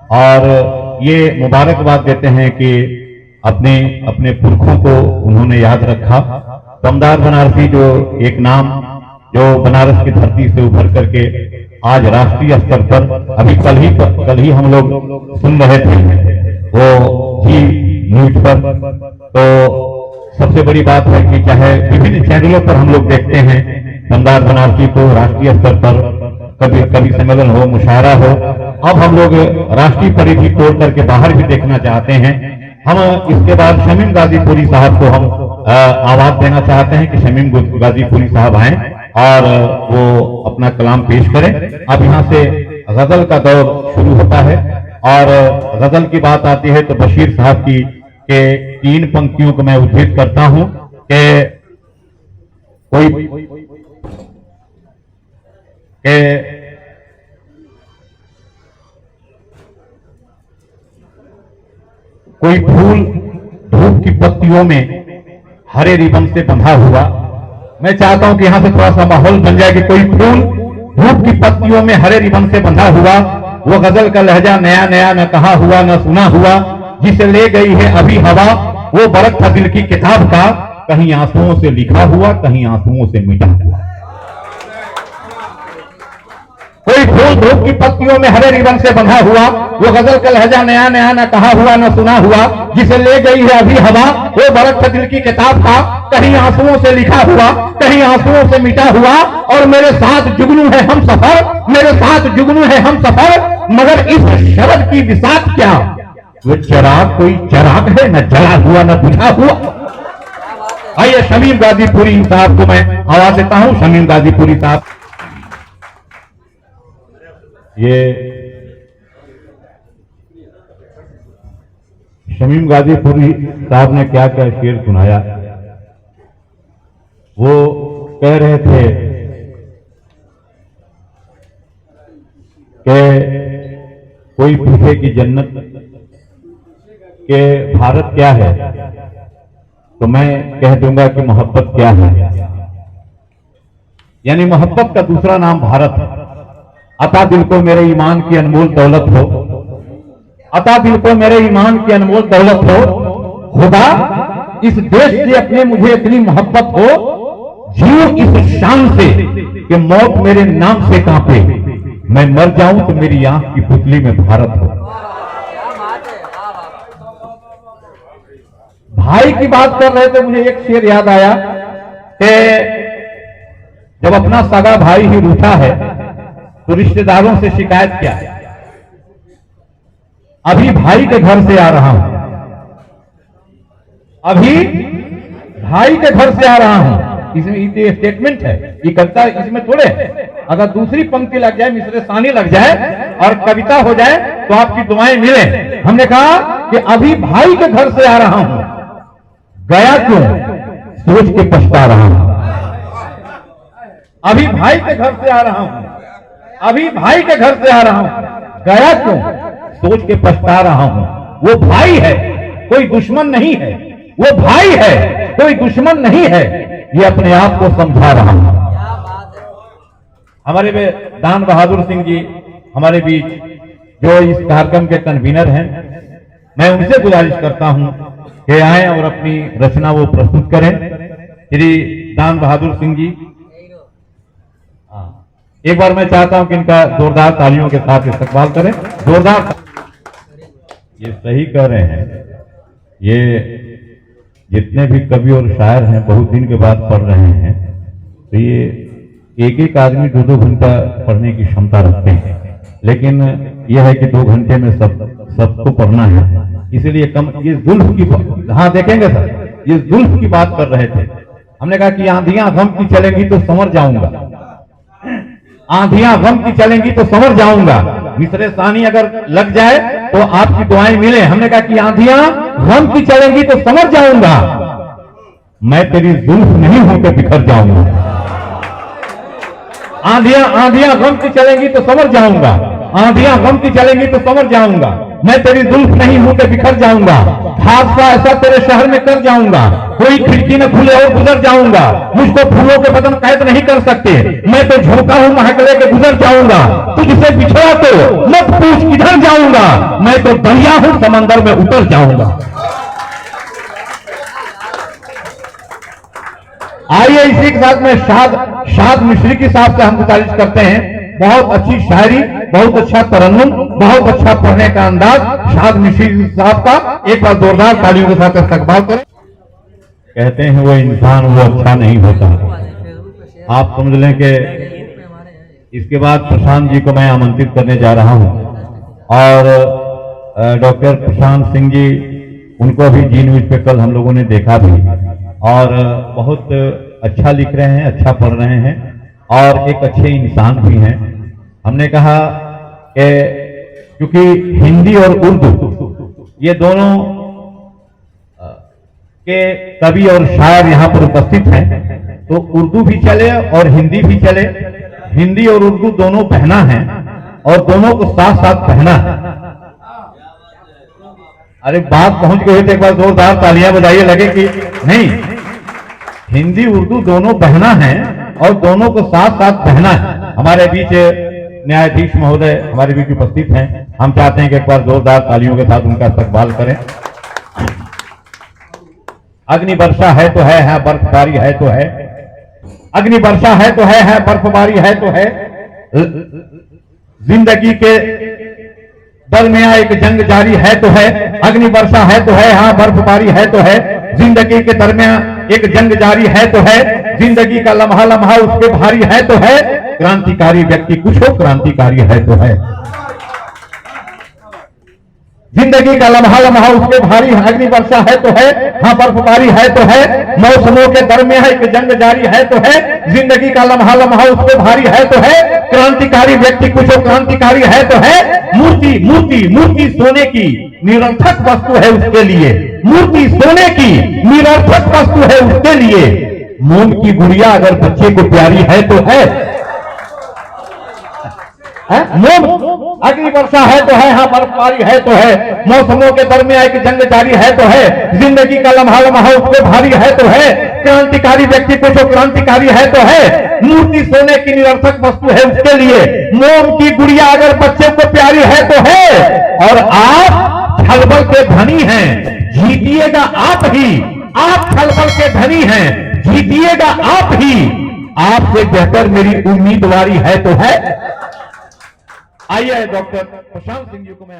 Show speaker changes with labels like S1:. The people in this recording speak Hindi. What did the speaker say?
S1: और ये मुबारकबाद देते हैं कि अपने अपने पुरखों को उन्होंने याद रखा। दमदार बनारसी जो एक नाम जो बनारस की धरती से उभर करके आज राष्ट्रीय स्तर पर अभी कल ही हम लोग सुन रहे थे वो जी न्यूज पर। तो सबसे बड़ी बात है कि चाहे विभिन्न चैनलों पर हम लोग देखते हैं दमदार बनारसी को राष्ट्रीय स्तर पर कभी कभी सम्मेलन हो, मुशायरा हो। अब हम लोग राष्ट्रीय परिधि तोड़ करके बाहर भी देखना चाहते हैं। हम इसके बाद शमीम गाजीपुरी साहब को हम आवाज देना चाहते हैं कि शमीम गाजीपुरी साहब आए और वो अपना कलाम पेश करें। अब यहाँ से गजल का दौर शुरू होता है और गजल की बात आती है तो बशीर साहब की के 3 पंक्तियों को मैं उद्धृत करता हूं कि कोई फूल धूप की पत्तियों में हरे रिबन से बंधा हुआ। मैं चाहता हूं कि यहां से थोड़ा सा माहौल बन जाए कि कोई फूल धूप की पत्तियों में हरे रिबन से बंधा हुआ, वो गजल का लहजा नया नया न कहा हुआ न सुना हुआ, जिसे ले गई है अभी हवा, वो बरक था दिल की किताब का, कहीं आंसुओं से लिखा हुआ कहीं आंसुओं से मिटा हुआ। कोई फूल धूप की पत्तियों में हरे रिबन से बंधा हुआ, वो गजल का लहजा नया नया न कहा हुआ न सुना हुआ, जिसे ले गई है अभी हवा, वो बरक था दिल की किताब का, कहीं आंसुओं से लिखा हुआ कहीं आंसुओं से मिटा हुआ। और मेरे साथ जुगनू है हम सफर, मेरे साथ जुगनू है हम सफर, मगर इस शरद की बिसात क्या, वो चिराग कोई चिराग है न जला हुआ न बुझा हुआ। आइए शमीम गाजीपुरी साहब को मैं आवाज देता हूं। शमीम गाजीपुरी साहब। ये शमीम गाजीपुरी साहब ने क्या क्या शेर सुनाया। वो कह रहे थे कि कोई पूछे कि जन्नत के भारत क्या है, तो मैं कह दूंगा कि मोहब्बत क्या है। यानी मोहब्बत का दूसरा नाम भारत है। अता दिल को मेरे ईमान की अनमोल दौलत हो, अता दिल को मेरे ईमान की अनमोल दौलत हो, खुदा इस देश से अपने मुझे इतनी मोहब्बत हो, जीऊं इस शान से कि मौत मेरे नाम से कांपे, मैं मर जाऊं तो मेरी आंख की पुतली में भारत हो। भाई की बात कर रहे थे, मुझे एक शेर याद आया कि जब अपना सगा भाई ही रूठा है तो रिश्तेदारों से शिकायत क्या है। अभी भाई के घर से आ रहा हूं, अभी भाई के घर से आ रहा हूं। इसमें ये स्टेटमेंट है, ये कविता इसमें थोड़े है। अगर दूसरी पंक्ति लग जाए, मिसरे सानी लग जाए और कविता हो जाए तो आपकी दुआएं मिले। हमने कहा कि अभी भाई के घर से आ रहा हूं, गया क्यों सोच के पछता रहा हूं। अभी भाई के घर से आ रहा हूं, अभी भाई के घर से आ रहा हूं, गया क्यों सोच के पछता रहा हूं। वो भाई है कोई दुश्मन नहीं है, वो भाई है कोई दुश्मन नहीं है, ये अपने आप को समझा रहा हूं। हमारे दान बहादुर सिंह जी हमारे बीच जो इस कार्यक्रम के कन्वीनर हैं, मैं उनसे गुजारिश करता हूं कि आए और अपनी रचना वो प्रस्तुत करें। श्री दान बहादुर सिंह जी, एक बार मैं चाहता हूं कि इनका जोरदार तालियों के साथ इस्तकबाल करें। जोरदार। ये सही कह रहे हैं, ये जितने भी कवि और शायर हैं बहुत दिन के बाद पढ़ रहे हैं, तो ये एक एक आदमी 2-2 घंटा पढ़ने की क्षमता रखते हैं, लेकिन यह है कि 2 घंटे में सबको पढ़ना है। इसीलिए कम ये जुल्फ की, हाँ देखेंगे सर, ये जुल्फ की बात कर रहे थे। हमने कहा कि आंधियां गम की चलेंगी तो संवर जाऊंगा, आंधियां गम की चलेंगी तो संवर जाऊंगा। मिसरे सानी अगर लग जाए तो आपकी दुआएं मिले। हमने कहा कि आंधियां गम की चलेंगी तो संवर जाऊंगा, मैं तेरी जुल्फ नहीं हूं के बिखर जाऊंगा। आंधियां गम की चलेंगी तो संवर जाऊंगा, आंधियां गम की चलेंगी तो संवर जाऊंगा, मैं तेरी जुल्फ नहीं हूं के बिखर जाऊंगा। हादसा ऐसा तेरे शहर में कर जाऊंगा, कोई खिड़की न खुले और गुजर जाऊंगा। मुझको फूलों के बदन कैद नहीं कर सकते, मैं तो झोंका हूं महक लेके गुजर जाऊंगा। तुझसे बिछड़ा तो मत पूछ किधर जाऊंगा, मैं तो दरिया हूं समंदर में उतर जाऊंगा। आइए इसी के साथ में शाद मिश्री की साहब से हम गुजारिश करते हैं, बहुत अच्छी शायरी, बहुत अच्छा तरन्नुम, बहुत अच्छा पढ़ने का अंदाज शाद मिश्री साहब का, एक बार जोरदार तालियों के साथ इस्तकबाल करें। कहते हैं वो इंसान वो अच्छा नहीं होता। आप समझ लें कि इसके बाद प्रशांत जी को मैं आमंत्रित करने जा रहा हूं और डॉक्टर प्रशांत सिंह जी, उनको भी जी न्यूज पे कल हम लोगों ने देखा भी और बहुत अच्छा लिख रहे हैं, अच्छा पढ़ रहे हैं और एक अच्छे इंसान भी हैं। हमने कहा कि क्योंकि हिंदी और उर्दू ये दोनों के कवि और शायर यहां पर उपस्थित हैं, तो उर्दू भी चले और हिंदी भी चले। हिंदी और उर्दू दोनों पहना है और दोनों को साथ साथ पहना है। अरे बात पहुंच गई तो एक बार जोरदार तालियां बजाइए, लगे कि नहीं, हिंदी उर्दू दोनों पहना है और दोनों को साथ साथ पहना है। हमारे बीच न्यायाधीश महोदय हमारे बीच उपस्थित हैं, हम चाहते हैं कि एक बार जोरदार तालियों के साथ उनका इस्तकबाल करें। अग्नि वर्षा है तो है, बर्फबारी है तो है, अग्नि वर्षा है तो है, बर्फबारी है तो है, जिंदगी के दरमियां एक जंग जारी है तो है। अग्नि वर्षा है तो है, हाँ बर्फबारी है तो है, जिंदगी के दरमियां एक जंग जारी है तो है, जिंदगी का लम्हा लम्हा उसके भारी है तो है, क्रांतिकारी व्यक्ति कुछ हो क्रांतिकारी है तो है, जिंदगी का लम्हा लम्हा उसके भारी, अग्नि वर्षा है तो है, हाँ बर्फबारी है तो है, मौसमों के दरमियां एक जंग जारी है तो है, जिंदगी का लम्हा लम्हा उसके भारी है तो है, क्रांतिकारी व्यक्ति कुछ हो क्रांतिकारी है तो है। मूर्ति मूर्ति मूर्ति सोने की निरर्थक वस्तु है उसके लिए, मूर्ति सोने की निरर्थक वस्तु है उसके लिए, मोम की गुड़िया अगर बच्चे को प्यारी है तो है, मोम। अग्नि वर्षा है तो है, हाँ बर्फबारी है तो है, मौसमों के दरमियां एक जंग जारी है तो है, जिंदगी का लम्हा लम्हा उसके भारी है तो है, क्रांतिकारी व्यक्ति को जो क्रांतिकारी है तो है, मूर्ति सोने की निरर्थक वस्तु है उसके लिए, मोम की गुड़िया अगर बच्चे को प्यारी है तो है। और आप छलबल के धनी हैं, जीतिएगा आप ही, आप छलबल के धनी हैं, जीतिएगा आप ही, आपसे बेहतर मेरी उम्मीदवारी है तो है। आइए डॉक्टर प्रशांत सिंह जी को मैं